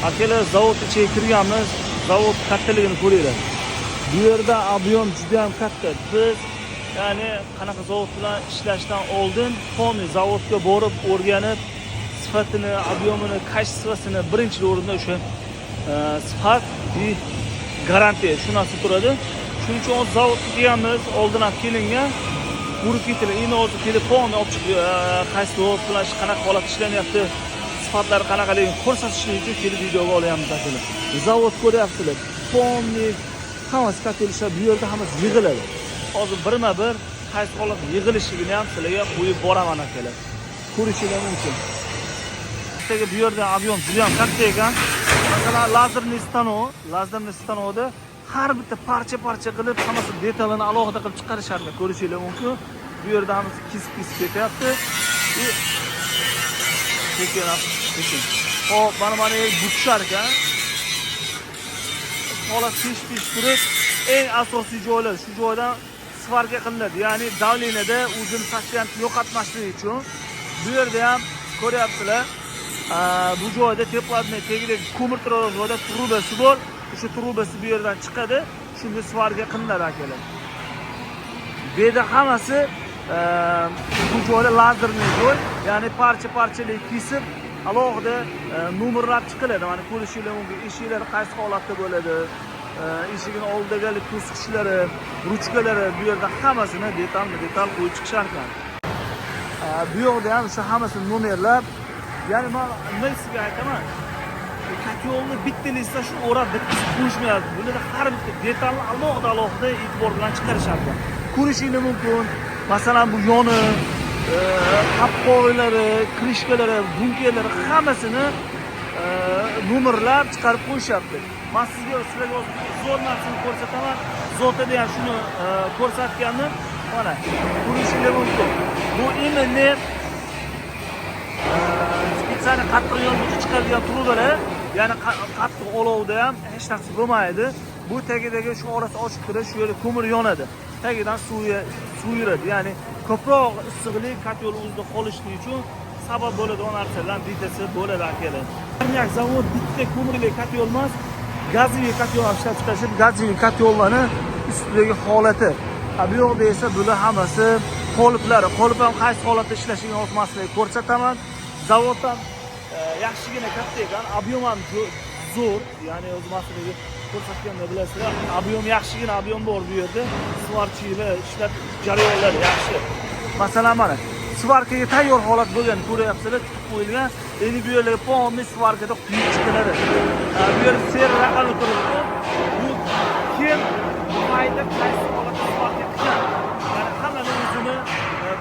Akalar zavod ichiga kirganmiz. Zavod kattaligini ko'ringlar. Bu yerda ob'yom juda ham katta. Biz ya'ni qanaqa zavod bilan ishlashdan oldin polniy zavodga borib o'rganib, sifatini, ob'yomini, kачествосini birinchi o'rinda o'sha sifat и garantiya shu narsa turadi. Shuning uchun zavodga kelganmiz, oldin ham kelingan. Ko'rib ketinglar, endi hozir kelib polniy olib chiqib, qaysi zavod bilan qanaqa holat ishlanyapti, sifatlari qanaqaligini ko'rsatishlik uchun kelib videoga olyapmiz akalar. Zavod ko'ryapsizlar. Polniy hammasi katta ishlar bu yerda hammasi yig'iladi. Hozir birma-bir qaysi holat yig'ilishligini ham sizlarga qo'yib boraman akalar. Ko'rishingiz mumkin. Bu yerda ob'yom juda ham katta ekan. Masalan, lazerniy stanokda har bitta parcha qilib, hammasi detalini alohida qilib chiqarishardi. Ko'rishingiz mumkin. Bu yerda hammasi kesib ketyapti. Lekin. Hop, mana butishar ekan. Holat pesh turib, eng asosiy joylar shu joydan svarga qilinadi. Ya'ni davleniyada o'zini sashiyantni yo'qotmaslik uchun bu yerda ham ko'ryapsizlar. Bu joyda tepladni tegidagi ko'mir turadigan joyda trubasi bor. O'sha trubasi bu yerdan chiqadi. Shunga svarga qilinadi akalar. Bu yerda hammasi bu joyda lazerli joy, ya'ni parcha-parchalik kesib, alohida nomerlar chiqiladi. Mana ko'rishingiz mumkin, eshiklar qaysi holatda bo'ladi, eshigini oldidagi to'siqchlari, ruchkalari, bu yerda hammasini detal qo'yib chiqishar ekan. Bu yerda ham o'sha hammasi nomerlar. Ya'ni men nima sizga aytaman? Katyolni bitta listda shu o'rab bitkazib qo'yishmayapti. Bularda har bitta detalni alohida e'tibor bilan chiqarishar ekan. Ko'rishingiz mumkin. Masalan, bu yoni, qapqo'ylari, krishkalari, bunkerlari hammasini nomerlab chiqarib qo'yishyapti. Men sizlarga zo'r narsani ko'rsataman. Zotada ham shuni ko'rsatgandim. Mana, ko'rishingiz mumkin. Bu imенно spetsiyal qattiq yonuvchi chiqadigan trubalar, ya'ni qattiq olovda ham hech narsa bo'lmaydi. Bu tagidagi shu orasi ochiq turadi, shu yerda ko'mir yonadi. Tagidan suv yuradi. Ya'ni ko'proq issiqlik katyol o'zida qolishligi uchun sabab bo'ladigan narsalardan bittasi bo'ladi akalar. Ammiak zavod bitta ko'mirli katyol emas, gazli katyol ishlab chiqarishib, gazli katyollarni ustidagi holati. Bu yoqda esa bular hammasi qoliplari. Qolip ham qaysi holatda ishlashiga o'zmasligini ko'rsataman. Zavoddan yaxshigina katta ekan, ob'yom ham zo'r, ya'ni o'zmasligini ko'rsatganda bilasizlar, ob'yom yaxshigina ob'yom bor bu yerda. Svarchilar, ishlab jarayonlari yaxshi. Masalan, mana svarkaga tayyor holat bo'lgan ko'ryapsizlar, tikib qo'yilgan. Endi bu yerga polniy svarkada quyib chiqiladi. Bu yerda serial raqami turibdi. Bu kim qayda qaysi holatda svarka qilgan. Ya'ni hammaning o'zini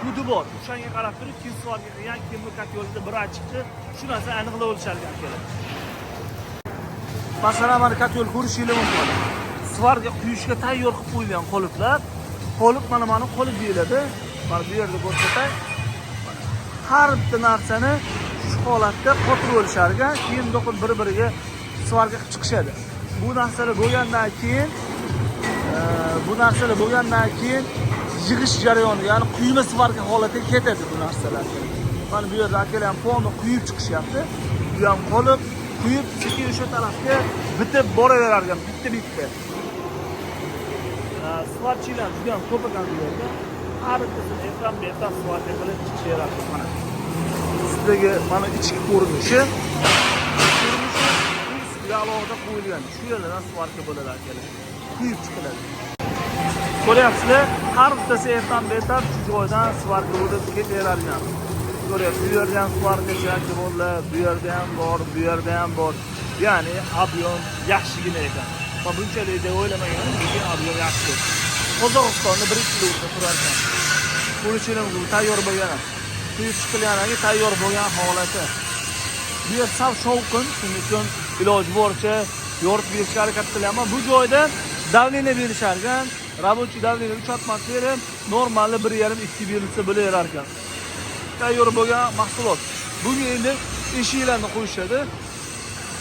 kudi bor. O'shanga qarab turib, kim svarka qilgan, kimni katyolda bir chiqdi, shu narsa aniqlab olishar ekan. Masalan, mana katyol ko'rishingiz mumkin. Svarga quyishga tayyor qilib qo'yilgan qoliplar. Qolip mana qolip deyiladi. Mana bu yerda ko'rsatay. Har bitta narsani shu holatda qotirib olishar ekan, keyin do'qib bir-biriga svarga qilib chiqishadi. Bu narsalar bo'lgandan keyin yig'ish jarayoni, ya'ni quyma svarga holatiga ketadi bu narsalar. Mana bu yerda akalar ham polni quyib chiqishyapti. Bu ham qolib quyib sekin o'sha tarafga bitib boraverar ekan, bitta. Svarchilar juda ham ko'p ekan bu yerda. Har bittasini etap svarka qilib chiqishyapti mana. Ustidagi mana ichki ko'rinishi alohida qo'yilgan. Shu yerdan svarka bo'ladi akalar. Quyib chiqiladi. Ko'ryapsizlar, har bittasi etap shu joydan svarka bo'lib ketaveradigan. Ko'ryapsiz, bu yerda ham svarka chaki bo'ldi, bu yerda ham bor. Ya'ni ob'yom yaxshigina ekan. Men bunchalik deb o'ylamagandim, lekin ob'yom yaxshi. Qozog'istonda birinchi o'rinda turar ekan. Ko'rishingiz mumkin, tayyor bo'lgan. Quyib chiqilganiga tayyor bo'lgan holati. Bu yer sal shovqin, shuning uchun iloji boricha yoritib berishga harakat qilaman. Bu joyda davleniya berishar ekan. Rabochiy davleniya 3 atmosfera, normali 1,5-2 berilsa bo'laverar ekan. Tayyor bo'lgan mahsulot. Bunga endi eshiklarni qo'yishadi.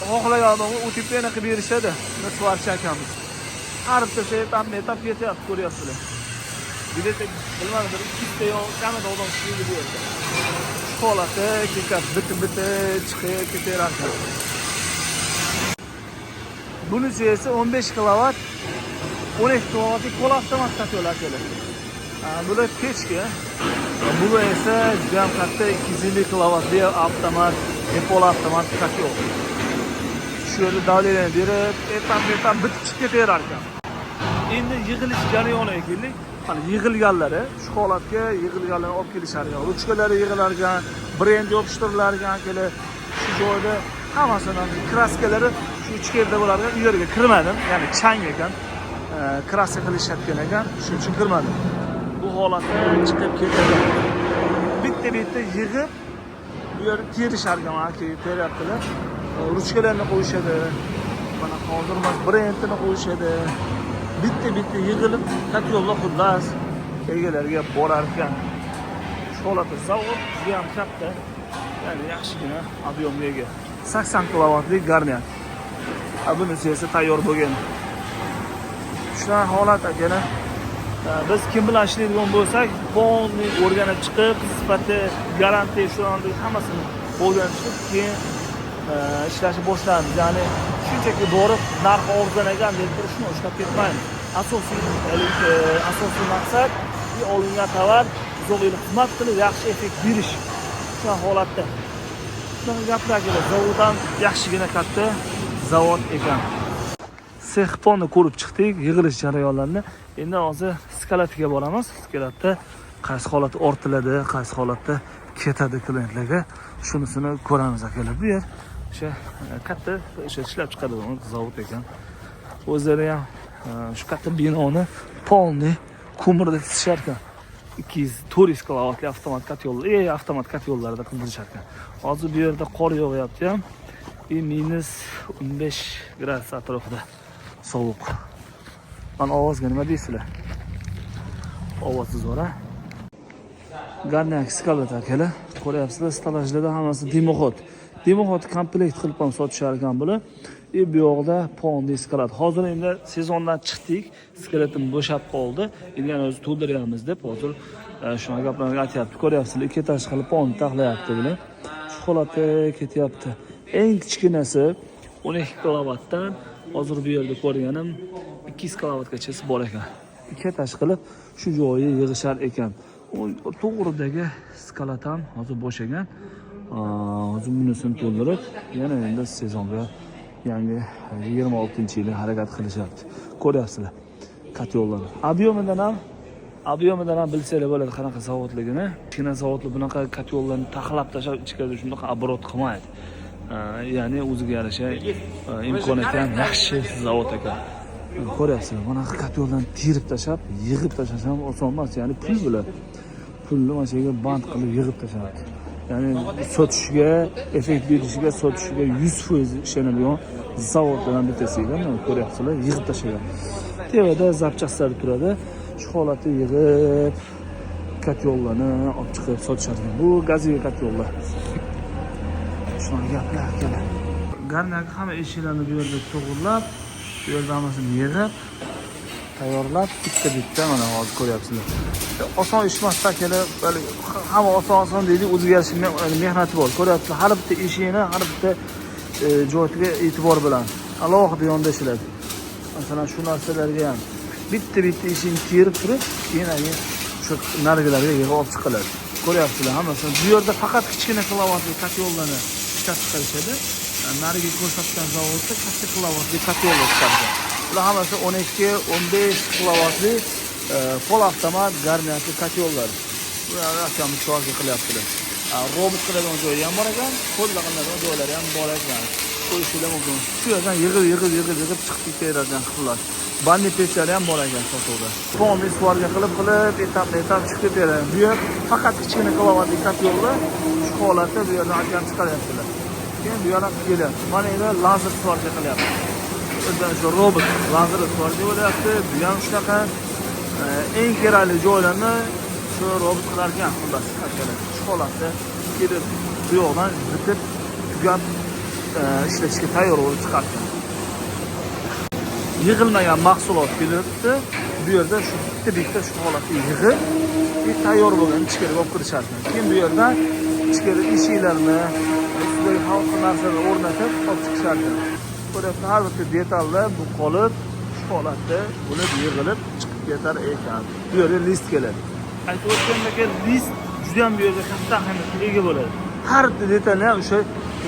Xohlagan odamga o'tibni qilib berishadi. Svarchi akamiz. Har bittasi etap ketyapti, ko'ryapsizlar. Bilete bilmadim, bir ikkita yo kamida odam ishlaydi bu yerda. Holatda ketadi, bitta chiqib ketaverar ekan. Bunisi esa 15 kilovat, 12 kilovatlik qo'l avtomat katyolar keladi. Bular pechka. Bu esa juda ham katta 250 kilovatli avtomat, qo'l avtomat katyol. Shu yerda davlalarni berib, etap bitib chiqib ketaverar ekan. Endi yig'ilish jarayoniga keldik. Mana yig'ilganlari, shu holatga yig'ilganlarni olib kelishar ekan. Ruchkalari yig'ilar ekan, brend yopishtirilgan ekan, shu joyda hammasidan kraskalari shu ichkarida bo'lar ekan. U yerga kirmadim, ya'ni chang ekan. Kraska qilishayotgan ekan, shuning uchun kirmadim. Bu holatda chiqib ketadi. Bitta yig'ib, bu yerda terishar ekan, aka teryaptilar. Ruchkalarni qo'yishadi. Mana hozir mas brendini qo'yishadi. Bitta yig'ilib, katyollar xullas egalariga borar ekan. Shu holatda zavod juda ham katta. Ya'ni yaxshigina ob'yomga ega. 80 kilovatlik garnier. Bunisi esa tayyor bo'lgan. Shunaqa holat akalar. Biz kim bilan ishlaydigan bo'lsak, polni o'rganib chiqib, sifati, garantiya shularning hammasini o'rganib keyin ishlashni boshlaymiz. Ya'ni shunchaki borib narx arzonlagan deb turishni ushlab ketmaymiz. Asosiy maqsad olingan tovar uzoq xizmat qilib yaxshi effekt berish. Shu holatda. Shunaqa gaplar kerak. Zavoddan yaxshigina katta zavod ekan. Sexponni ko'rib chiqdik, yig'ilish jarayonlarini. Endi hozir skalatiga boramiz. Skalatda qaysi holatda ortiladi, qaysi holatda ketadi klientlarga, shunisini ko'ramiz akalar. Bu yer o'sha katta ishlab chiqadigan zavod ekan. O'zlari ham shu katta binoni polni ko'mirda tishar ekan. 200-400 kilovatli avtomat katyollar, avtomat katyollarda qildirishar ekan. Hozir bu yerda qor yog'yapti ham. -15 gradus atrofida sovuq. Mana ovozga nima deysizlar? Ovozsiz ora. Garnier skalat akalar. Ko'ryapsizlar, stalajlarda hammasi dimoxod. Dimoxod komplekt qilib ham sotishar ekan bular. Bu yoqda polni skalat. Hozir endi sezondan chiqdik. Skalatim bo'shab qoldi. Endi o'zi to'ldiryapmiz deb hozir shunaqa gaplarni aytyapti. Ko'ryapsizlar, ikki tash qilib polni taxlayapti bular. Shu holatda ketyapti. Eng kichkinasi 12 kilovatdan hozir bu yerda ko'rganim 200 kilovatgacha bor ekan. Ikki tash qilib shu joyi yig'ishar ekan. To'g'ridagi skalat ham hozir bo'shagan. Hozir bunisini to'ldirib, yana endi sezonga yangi 26-yili harakat qilishyapti. Ko'ryapsizlar katyollarni. Ob'yomidan ham bilsanglar bo'ladi qanaqa zavodligini. Kichkina zavodlar bunaqa katyollarni taxlab tashlab ichkarida shunaqa obrot qilmaydi. Ya'ni o'ziga yarasha imkoniyati ham yaxshi zavod ekan. Ko'ryapsizlar, bunaqa katyollarni terib tashlab, yig'ib tashlash ham oson emas. Ya'ni pul bilan pulni mana shu yerga band qilib yig'ib tashlayapti. Ya'ni sotishiga, effekt berishiga, sotishiga 100% ishonadigan zavodlardan bittasi ekan. Ko'ryapsizlar, yig'ib tashlagan. Tevada zapchastlar turadi. Shu holatda yig'ib katyollarni olib chiqib sotishadi. Bu gaziy katyollar. Shunga gaplar kelar. Garniyaga hamma eshiklarni bu yerda to'g'irlab, bu yerda hammasini yig'ib, tayyorlab, bitta mana hozir ko'ryapsizlar. Oson ish emas akalar, hamma oson deydi, o'ziga yarasha mehnati bor. Ko'ryapsizlar, har bitta eshikni, har bitta joyiga e'tibor bilan alohida yondashiladi. Masalan, shu narsalarga ham bitta eshikni terib turib, keyin shu narigalarga yig'ib olib chiqiladi. Ko'ryapsizlar, hammasi bu yerda faqat kichkina kilovatli katyollarni ishlab chiqarishadi. Nariga ko'rsatgan zavodda katta kilovatli katyollar chiqaradi. Bular hammasi 12-15 kilovatli pol avtomat garniyatli katyollar. Bular akamiz shorga qilyaptilar. Robot qiladigan joyi ham bor ekan, qo'lda qiladigan joylari ham bor ekan. Qo'yishlar mumkin. Shu yerdan yig'ib chiqib ketaveradigan xullas. Banni pechlar ham bor ekan sotuvda. Polni svorga qilib etap chiqib ketaveradi. Bu yer faqat kichkina kilovatli katyollar. Shu holatda bu yerdan akam chiqaryaptilar. Keyin bu yerdan kelyapti. Mana endi lazer svorga qilyapti. O'zdan shu robot lazer svorga bo'lyapti. Bu ham shunaqa eng kerakli joylarni shu robot qilar ekan xullas akalar. Shu holatda kelib bu yoqdan bitib tugab ishlashga tayyor bo'lib chiqardi. Yig'ilmagan mahsulot kelibdi. Bu yerda shu bitta shu holatda yig'ib, tayyor bo'lgan ichkariga olib kirishadi. Keyin bu yerdan ichkari eshiklarni, ustidagi xalq narsalarni o'rnatib olib chiqishadi. ko'ryapsiz, har bir detallar bu qolib, shu holatda buni yig'ilib chiqib ketar ekan. Bu yerga list keladi. Aytib o'tgandek, list juda ham bu yerda katta ahamiyatga ega bo'ladi. Har bir detalni ham o'sha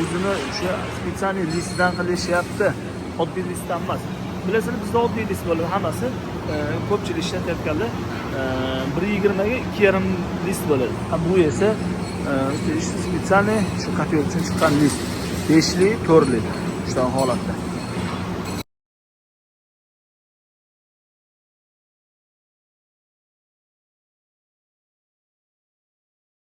o'zini o'sha spetsialniy listdan qilishyapti. Oddiy listdan emas. Bilasizlar, bizda oddiy list bo'ladi hammasi. Ko'pchilik ishlatayotganlar 1.20 ga 2.5 list bo'ladi. Bu esa spetsialniy shu kategoriya uchun chiqqan list. 5li, 4li. Shu holatda.